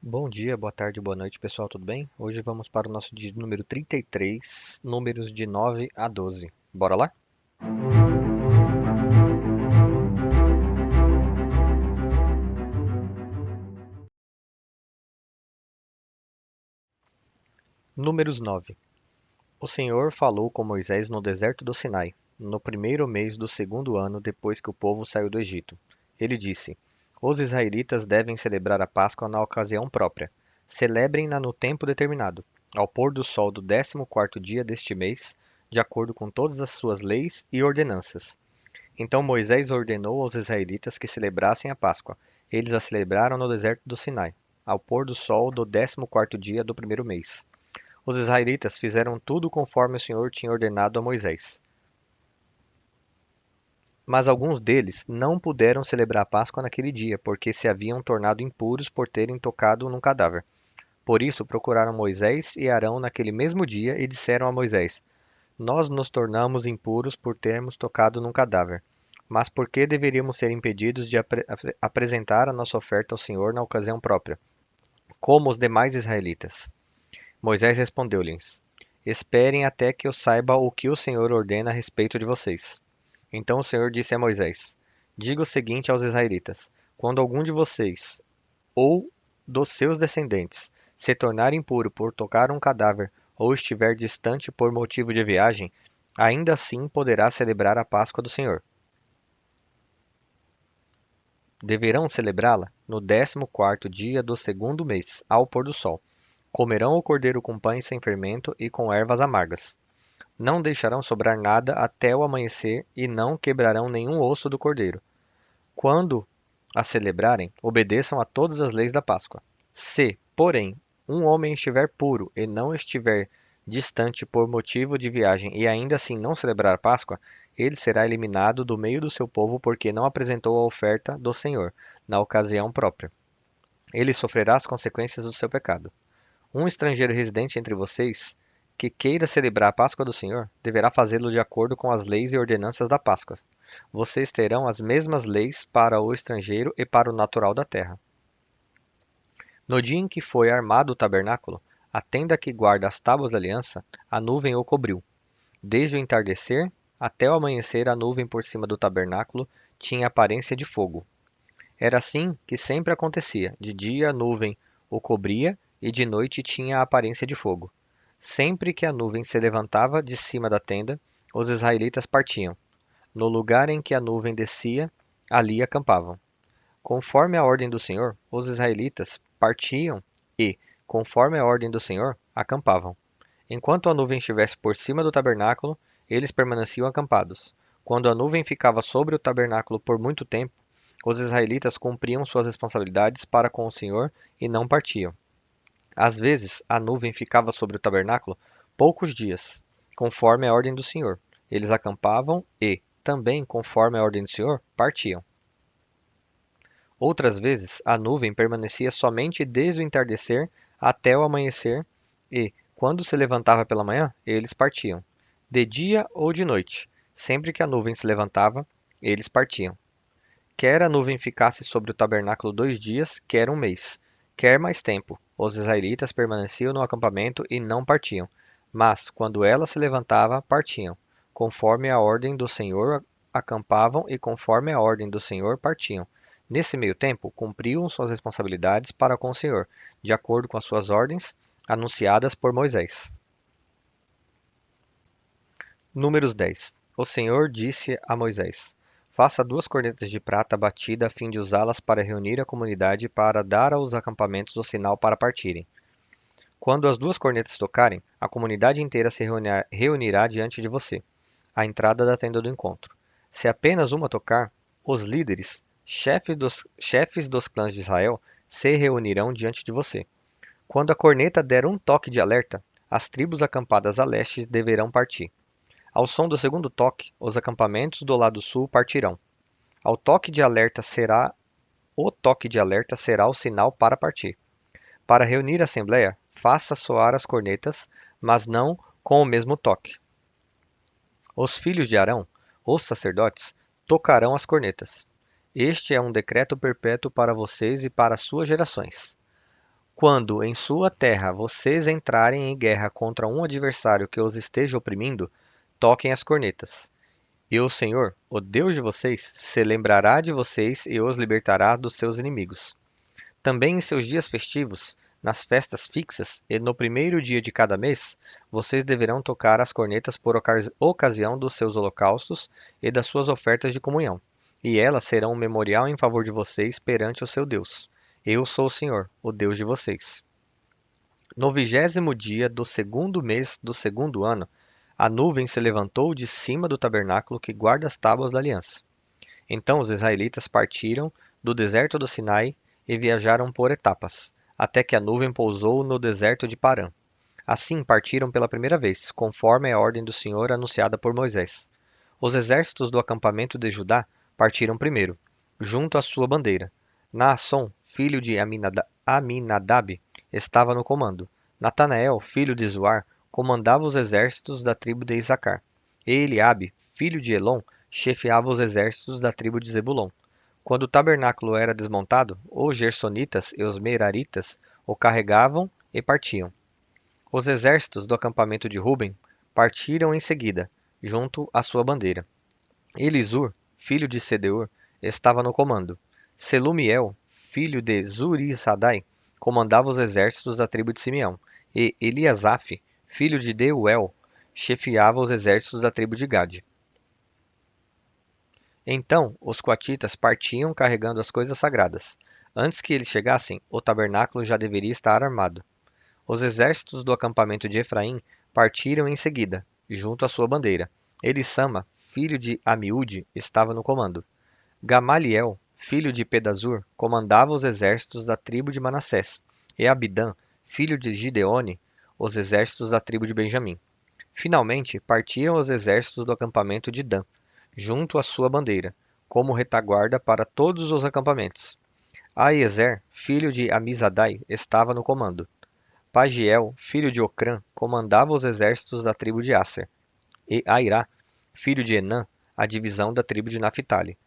Bom dia, boa tarde, boa noite, pessoal, tudo bem? Hoje vamos para o nosso dia número 33, números de 9 a 12. Bora lá? Números 9. O Senhor falou com Moisés no deserto do Sinai, no primeiro mês do segundo ano depois que o povo saiu do Egito. Ele disse: Os israelitas devem celebrar a Páscoa na ocasião própria. Celebrem-na no tempo determinado, ao pôr do sol do 14º dia deste mês, de acordo com todas as suas leis e ordenanças. Então Moisés ordenou aos israelitas que celebrassem a Páscoa. Eles a celebraram no deserto do Sinai, ao pôr do sol do 14º dia do primeiro mês. Os israelitas fizeram tudo conforme o Senhor tinha ordenado a Moisés. Mas alguns deles não puderam celebrar a Páscoa naquele dia, porque se haviam tornado impuros por terem tocado num cadáver. Por isso procuraram Moisés e Arão naquele mesmo dia e disseram a Moisés: Nós nos tornamos impuros por termos tocado num cadáver. Mas por que deveríamos ser impedidos de apresentar a nossa oferta ao Senhor na ocasião própria, como os demais israelitas? Moisés respondeu-lhes: Esperem até que eu saiba o que o Senhor ordena a respeito de vocês. Então o Senhor disse a Moisés: Diga o seguinte aos israelitas: Quando algum de vocês ou dos seus descendentes se tornar impuro por tocar um cadáver ou estiver distante por motivo de viagem, ainda assim poderá celebrar a Páscoa do Senhor. Deverão celebrá-la no 14º dia do segundo mês, ao pôr do sol. Comerão o cordeiro com pães sem fermento e com ervas amargas. Não deixarão sobrar nada até o amanhecer e não quebrarão nenhum osso do cordeiro. Quando a celebrarem, obedeçam a todas as leis da Páscoa. Se, porém, um homem estiver puro e não estiver distante por motivo de viagem e ainda assim não celebrar a Páscoa, ele será eliminado do meio do seu povo porque não apresentou a oferta do Senhor na ocasião própria. Ele sofrerá as consequências do seu pecado. Um estrangeiro residente entre vocês que queira celebrar a Páscoa do Senhor deverá fazê-lo de acordo com as leis e ordenanças da Páscoa. Vocês terão as mesmas leis para o estrangeiro e para o natural da terra. No dia em que foi armado o tabernáculo, a tenda que guarda as tábuas da aliança, a nuvem o cobriu. Desde o entardecer até o amanhecer, a nuvem por cima do tabernáculo tinha aparência de fogo. Era assim que sempre acontecia: de dia a nuvem o cobria e de noite tinha a aparência de fogo. Sempre que a nuvem se levantava de cima da tenda, os israelitas partiam. No lugar em que a nuvem descia, ali acampavam. Conforme a ordem do Senhor, os israelitas partiam e, conforme a ordem do Senhor, acampavam. Enquanto a nuvem estivesse por cima do tabernáculo, eles permaneciam acampados. Quando a nuvem ficava sobre o tabernáculo por muito tempo, os israelitas cumpriam suas responsabilidades para com o Senhor e não partiam. Às vezes, a nuvem ficava sobre o tabernáculo poucos dias, conforme a ordem do Senhor. Eles acampavam e, também conforme a ordem do Senhor, partiam. Outras vezes, a nuvem permanecia somente desde o entardecer até o amanhecer e, quando se levantava pela manhã, eles partiam. De dia ou de noite, sempre que a nuvem se levantava, eles partiam. Quer a nuvem ficasse sobre o tabernáculo 2 dias, quer um mês, quer mais tempo, os israelitas permaneciam no acampamento e não partiam. Mas, quando ela se levantava, partiam. Conforme a ordem do Senhor, acampavam e conforme a ordem do Senhor, partiam. Nesse meio tempo, cumpriam suas responsabilidades para com o Senhor, de acordo com as suas ordens, anunciadas por Moisés. Números 10. O Senhor disse a Moisés: Faça 2 cornetas de prata batida a fim de usá-las para reunir a comunidade e para dar aos acampamentos o sinal para partirem. Quando as 2 cornetas tocarem, a comunidade inteira se reunirá diante de você, à entrada da tenda do encontro. Se apenas uma tocar, os líderes, chefes dos clãs de Israel, se reunirão diante de você. Quando a corneta der um toque de alerta, as tribos acampadas a leste deverão partir. Ao som do segundo toque, os acampamentos do lado sul partirão. Ao toque de alerta será O toque de alerta será o sinal para partir. Para reunir a assembleia, faça soar as cornetas, mas não com o mesmo toque. Os filhos de Arão, os sacerdotes, tocarão as cornetas. Este é um decreto perpétuo para vocês e para suas gerações. Quando em sua terra vocês entrarem em guerra contra um adversário que os esteja oprimindo, toquem as cornetas. E o Senhor, o Deus de vocês, se lembrará de vocês e os libertará dos seus inimigos. Também em seus dias festivos, nas festas fixas e no primeiro dia de cada mês, vocês deverão tocar as cornetas por ocasião dos seus holocaustos e das suas ofertas de comunhão, e elas serão um memorial em favor de vocês perante o seu Deus. Eu sou o Senhor, o Deus de vocês. No 20º dia do segundo mês do segundo ano, a nuvem se levantou de cima do tabernáculo que guarda as tábuas da aliança. Então os israelitas partiram do deserto do Sinai e viajaram por etapas, até que a nuvem pousou no deserto de Parã. Assim partiram pela primeira vez, conforme a ordem do Senhor anunciada por Moisés. Os exércitos do acampamento de Judá partiram primeiro, junto à sua bandeira. Naasson, filho de Aminadab, estava no comando. Natanael, filho de Zuar, comandava os exércitos da tribo de Issacar. E Eliabe, filho de Elon, chefiava os exércitos da tribo de Zebulon. Quando o tabernáculo era desmontado, os gersonitas e os meraritas o carregavam e partiam. Os exércitos do acampamento de Ruben partiram em seguida, junto à sua bandeira. Elisur, filho de Sedeur, estava no comando. Selumiel, filho de Zurissadai, comandava os exércitos da tribo de Simeão. E Eliasaf, filho de Deuel, chefiava os exércitos da tribo de Gade. Então os coatitas partiam carregando as coisas sagradas. Antes que eles chegassem, o tabernáculo já deveria estar armado. Os exércitos do acampamento de Efraim partiram em seguida, junto à sua bandeira. Elissama, filho de Amiúde, estava no comando. Gamaliel, filho de Pedazur, comandava os exércitos da tribo de Manassés. E Abidã, filho de Gideone, os exércitos da tribo de Benjamim. Finalmente partiram os exércitos do acampamento de Dan, junto à sua bandeira, como retaguarda para todos os acampamentos. Aiezer, filho de Amizadai, estava no comando. Pagiel, filho de Ocrã, comandava os exércitos da tribo de Asser. E Airá, filho de Enã, a divisão da tribo de Naphtali.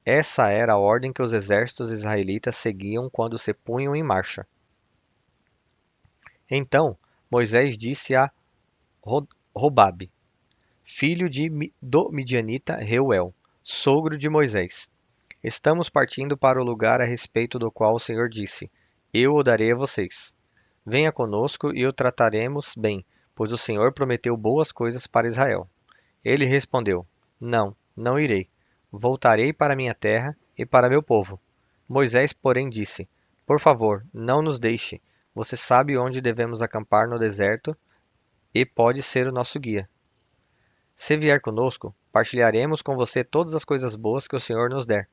Essa era a ordem que os exércitos israelitas seguiam quando se punham em marcha. Então Moisés disse a Robabe, filho do midianita Reuel, sogro de Moisés: Estamos partindo para o lugar a respeito do qual o Senhor disse: Eu o darei a vocês. Venha conosco e o trataremos bem, pois o Senhor prometeu boas coisas para Israel. Ele respondeu: Não, não irei. Voltarei para minha terra e para meu povo. Moisés, porém, disse: Por favor, não nos deixe. Você sabe onde devemos acampar no deserto e pode ser o nosso guia. Se vier conosco, partilharemos com você todas as coisas boas que o Senhor nos der.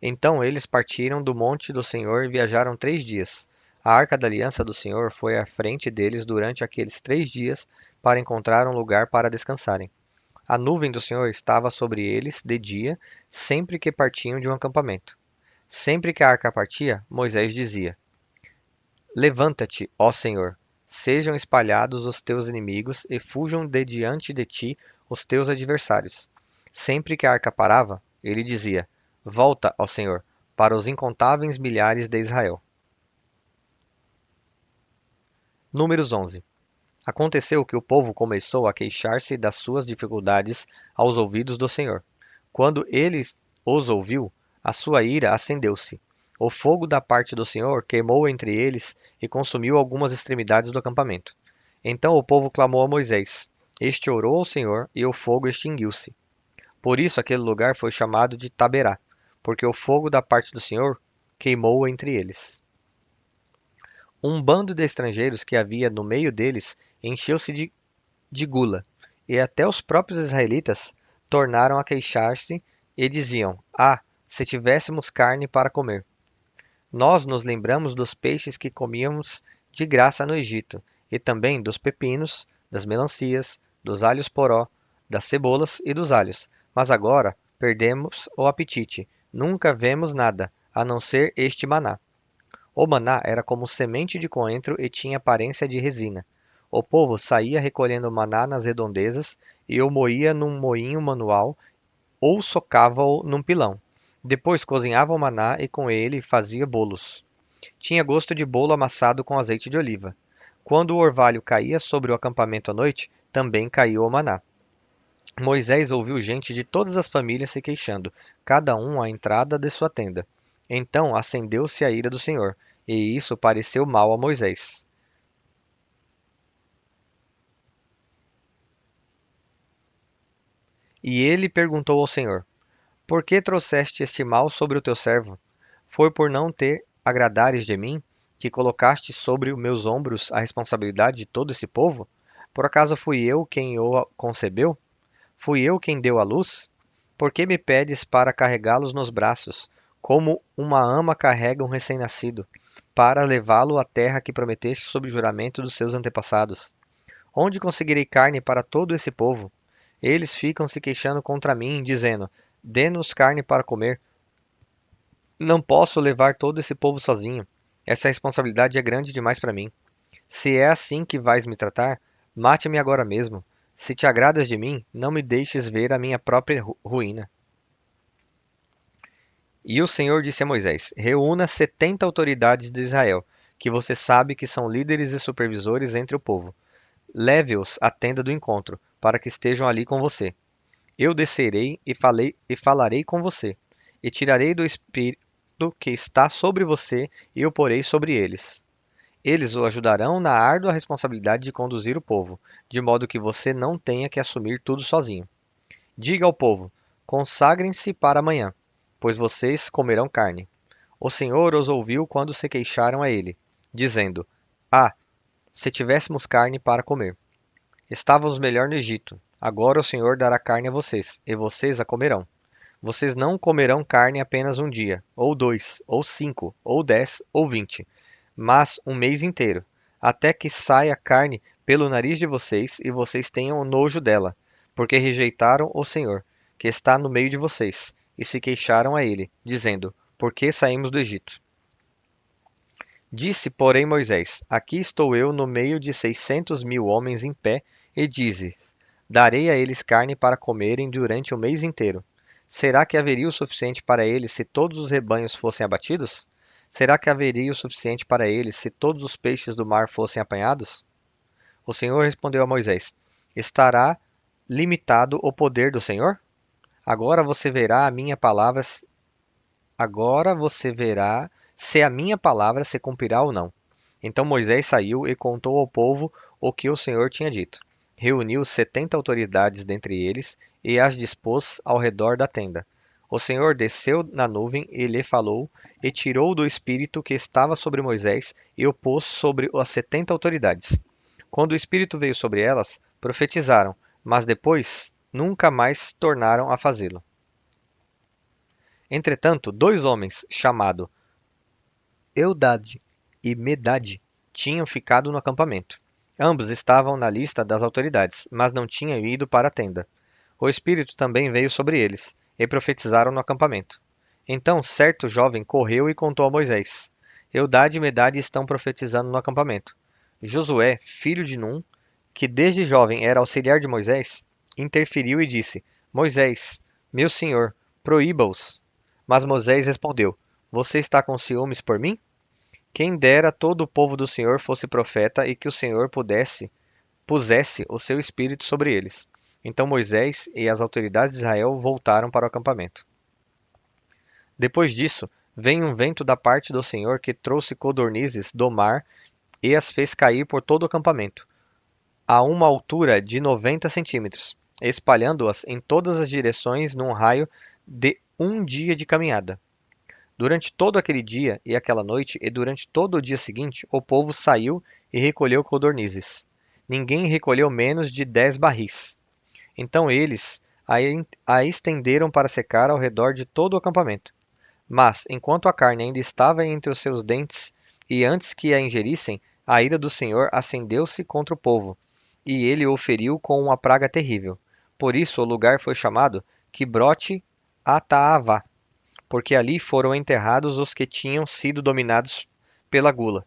Então eles partiram do monte do Senhor e viajaram 3 dias. A arca da aliança do Senhor foi à frente deles durante aqueles 3 dias para encontrar um lugar para descansarem. A nuvem do Senhor estava sobre eles de dia, sempre que partiam de um acampamento. Sempre que a arca partia, Moisés dizia: Levanta-te, ó Senhor, sejam espalhados os teus inimigos e fujam de diante de ti os teus adversários. Sempre que a arca parava, ele dizia: Volta, ó Senhor, para os incontáveis milhares de Israel. Números 11. Aconteceu que o povo começou a queixar-se das suas dificuldades aos ouvidos do Senhor. Quando ele os ouviu, a sua ira acendeu-se. O fogo da parte do Senhor queimou entre eles e consumiu algumas extremidades do acampamento. Então o povo clamou a Moisés. Este orou ao Senhor e o fogo extinguiu-se. Por isso aquele lugar foi chamado de Taberá, porque o fogo da parte do Senhor queimou entre eles. Um bando de estrangeiros que havia no meio deles encheu-se de gula, e até os próprios israelitas tornaram a queixar-se e diziam: se tivéssemos carne para comer! Nós nos lembramos dos peixes que comíamos de graça no Egito, e também dos pepinos, das melancias, dos alhos poró, das cebolas e dos alhos. Mas agora perdemos o apetite, nunca vemos nada, a não ser este maná. O maná era como semente de coentro e tinha aparência de resina. O povo saía recolhendo o maná nas redondezas e o moía num moinho manual ou socava-o num pilão. Depois cozinhava o maná e com ele fazia bolos. Tinha gosto de bolo amassado com azeite de oliva. Quando o orvalho caía sobre o acampamento à noite, também caiu o maná. Moisés ouviu gente de todas as famílias se queixando, cada um à entrada de sua tenda. Então acendeu-se a ira do Senhor, e isso pareceu mal a Moisés. E ele perguntou ao Senhor: Por que trouxeste este mal sobre o teu servo? Foi por não te agradares de mim, que colocaste sobre os meus ombros a responsabilidade de todo esse povo? Por acaso fui eu quem o concebeu? Fui eu quem deu à luz? Por que me pedes para carregá-los nos braços, como uma ama carrega um recém-nascido, para levá-lo à terra que prometeste sob juramento dos seus antepassados? Onde conseguirei carne para todo esse povo? Eles ficam se queixando contra mim, dizendo: Dê-nos carne para comer. Não posso levar todo esse povo sozinho. Essa responsabilidade é grande demais para mim. Se é assim que vais me tratar, mate-me agora mesmo. Se te agradas de mim, não me deixes ver a minha própria ruína. E o Senhor disse a Moisés: Reúna 70 autoridades de Israel, que você sabe que são líderes e supervisores entre o povo. Leve-os à tenda do encontro, para que estejam ali com você. Eu descerei e falarei com você, e tirarei do espírito que está sobre você e o porei sobre eles. Eles o ajudarão na árdua responsabilidade de conduzir o povo, de modo que você não tenha que assumir tudo sozinho. Diga ao povo: consagrem-se para amanhã, pois vocês comerão carne. O Senhor os ouviu quando se queixaram a ele, dizendo: Ah, se tivéssemos carne para comer! Estávamos melhor no Egito. Agora o Senhor dará carne a vocês, e vocês a comerão. Vocês não comerão carne apenas um dia, ou 2, ou 5, ou 10, ou 20, mas um mês inteiro, até que saia carne pelo nariz de vocês e vocês tenham nojo dela, porque rejeitaram o Senhor, que está no meio de vocês, e se queixaram a ele, dizendo: Por que saímos do Egito? Disse, porém, Moisés: Aqui estou eu no meio de 600.000 homens em pé, e dizes: Darei a eles carne para comerem durante o mês inteiro. Será que haveria o suficiente para eles se todos os rebanhos fossem abatidos? Será que haveria o suficiente para eles se todos os peixes do mar fossem apanhados? O Senhor respondeu a Moisés: Estará limitado o poder do Senhor? Agora você verá a minha palavra, agora você verá se a minha palavra se cumprirá ou não. Então Moisés saiu e contou ao povo o que o Senhor tinha dito. Reuniu 70 autoridades dentre eles e as dispôs ao redor da tenda. O Senhor desceu na nuvem e lhe falou, e tirou do espírito que estava sobre Moisés e o pôs sobre as 70 autoridades. Quando o espírito veio sobre elas, profetizaram, mas depois nunca mais tornaram a fazê-lo. Entretanto, dois homens, chamados Eldade e Medade, tinham ficado no acampamento. Ambos estavam na lista das autoridades, mas não tinham ido para a tenda. O Espírito também veio sobre eles, e profetizaram no acampamento. Então certo jovem correu e contou a Moisés: Eldade e Medade estão profetizando no acampamento. Josué, filho de Num, que desde jovem era auxiliar de Moisés, interferiu e disse: Moisés, meu senhor, proíba-os. Mas Moisés respondeu: Você está com ciúmes por mim? Quem dera todo o povo do Senhor fosse profeta e que o Senhor pusesse o seu espírito sobre eles. Então Moisés e as autoridades de Israel voltaram para o acampamento. Depois disso, veio um vento da parte do Senhor que trouxe codornizes do mar e as fez cair por todo o acampamento, a uma altura de 90 centímetros, espalhando-as em todas as direções num raio de um dia de caminhada. Durante todo aquele dia e aquela noite, e durante todo o dia seguinte, o povo saiu e recolheu codornizes. Ninguém recolheu menos de 10 barris. Então eles a estenderam para secar ao redor de todo o acampamento. Mas, enquanto a carne ainda estava entre os seus dentes, e antes que a ingerissem, a ira do Senhor acendeu-se contra o povo, e ele o feriu com uma praga terrível. Por isso o lugar foi chamado Quibrote Ataavá, porque ali foram enterrados os que tinham sido dominados pela gula.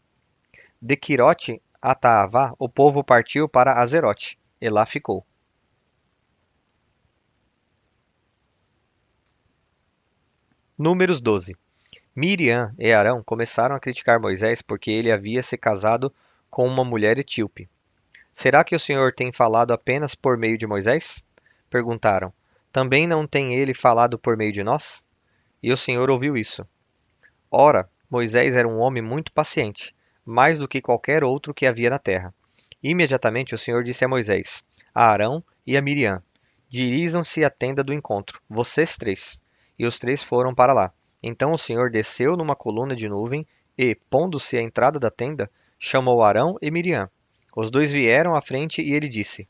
De Quirote a Taavá, o povo partiu para Azerote, e lá ficou. Números 12. Miriam e Arão começaram a criticar Moisés porque ele havia se casado com uma mulher etíope. Será que o Senhor tem falado apenas por meio de Moisés? Perguntaram. Também não tem ele falado por meio de nós? E o Senhor ouviu isso. Ora, Moisés era um homem muito paciente, mais do que qualquer outro que havia na terra. Imediatamente o Senhor disse a Moisés, a Arão e a Miriam: Dirijam-se à tenda do encontro, vocês três. E os três foram para lá. Então o Senhor desceu numa coluna de nuvem e, pondo-se à entrada da tenda, chamou Arão e Miriam. Os dois vieram à frente e ele disse: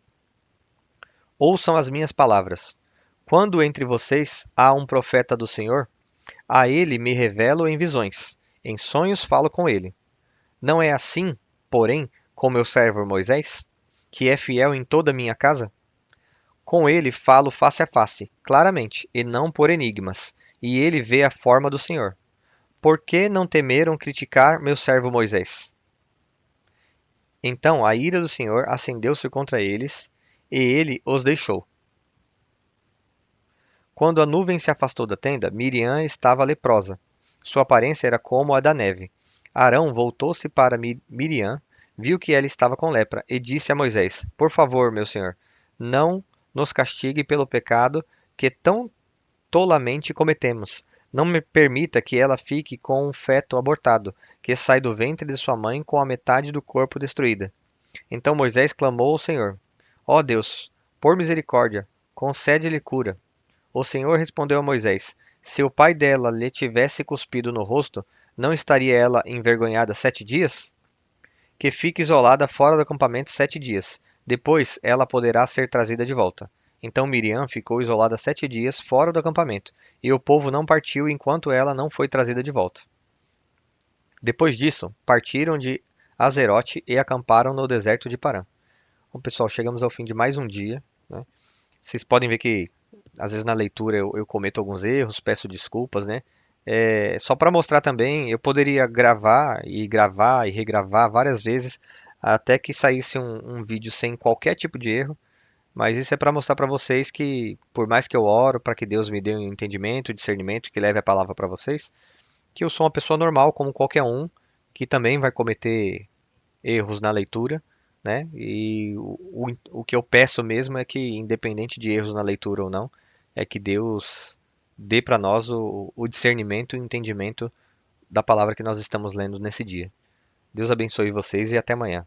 Ouçam as minhas palavras. Quando entre vocês há um profeta do Senhor, a ele me revelo em visões. Em sonhos falo com ele. Não é assim, porém, com meu servo Moisés, que é fiel em toda a minha casa? Com ele falo face a face, claramente, e não por enigmas, e ele vê a forma do Senhor. Por que não temeram criticar meu servo Moisés? Então a ira do Senhor acendeu-se contra eles, e ele os deixou. Quando a nuvem se afastou da tenda, Miriam estava leprosa. Sua aparência era como a da neve. Arão voltou-se para Miriam, viu que ela estava com lepra, e disse a Moisés: Por favor, meu senhor, não nos castigue pelo pecado que tão tolamente cometemos. Não me permita que ela fique com um feto abortado, que sai do ventre de sua mãe com a metade do corpo destruída. Então Moisés clamou ao Senhor: Ó Deus, por misericórdia, concede-lhe cura. O Senhor respondeu a Moisés: Se o pai dela lhe tivesse cuspido no rosto, não estaria ela envergonhada 7 dias? Que fique isolada fora do acampamento 7 dias. Depois ela poderá ser trazida de volta. Então Miriam ficou isolada 7 dias fora do acampamento, e o povo não partiu enquanto ela não foi trazida de volta. Depois disso, partiram de Azerote e acamparam no deserto de Parã. Bom, pessoal, chegamos ao fim de mais um dia, né? Vocês podem ver que às vezes na leitura eu cometo alguns erros, peço desculpas, né? Só para mostrar também, eu poderia gravar e regravar várias vezes até que saísse um vídeo sem qualquer tipo de erro, mas isso é para mostrar para vocês que, por mais que eu oro para que Deus me dê um entendimento, discernimento, que leve a palavra para vocês, que eu sou uma pessoa normal como qualquer um, que também vai cometer erros na leitura, né? E o que eu peço mesmo é que, independente de erros na leitura ou não, é que Deus dê para nós o discernimento e o entendimento da palavra que nós estamos lendo nesse dia. Deus abençoe vocês e até amanhã.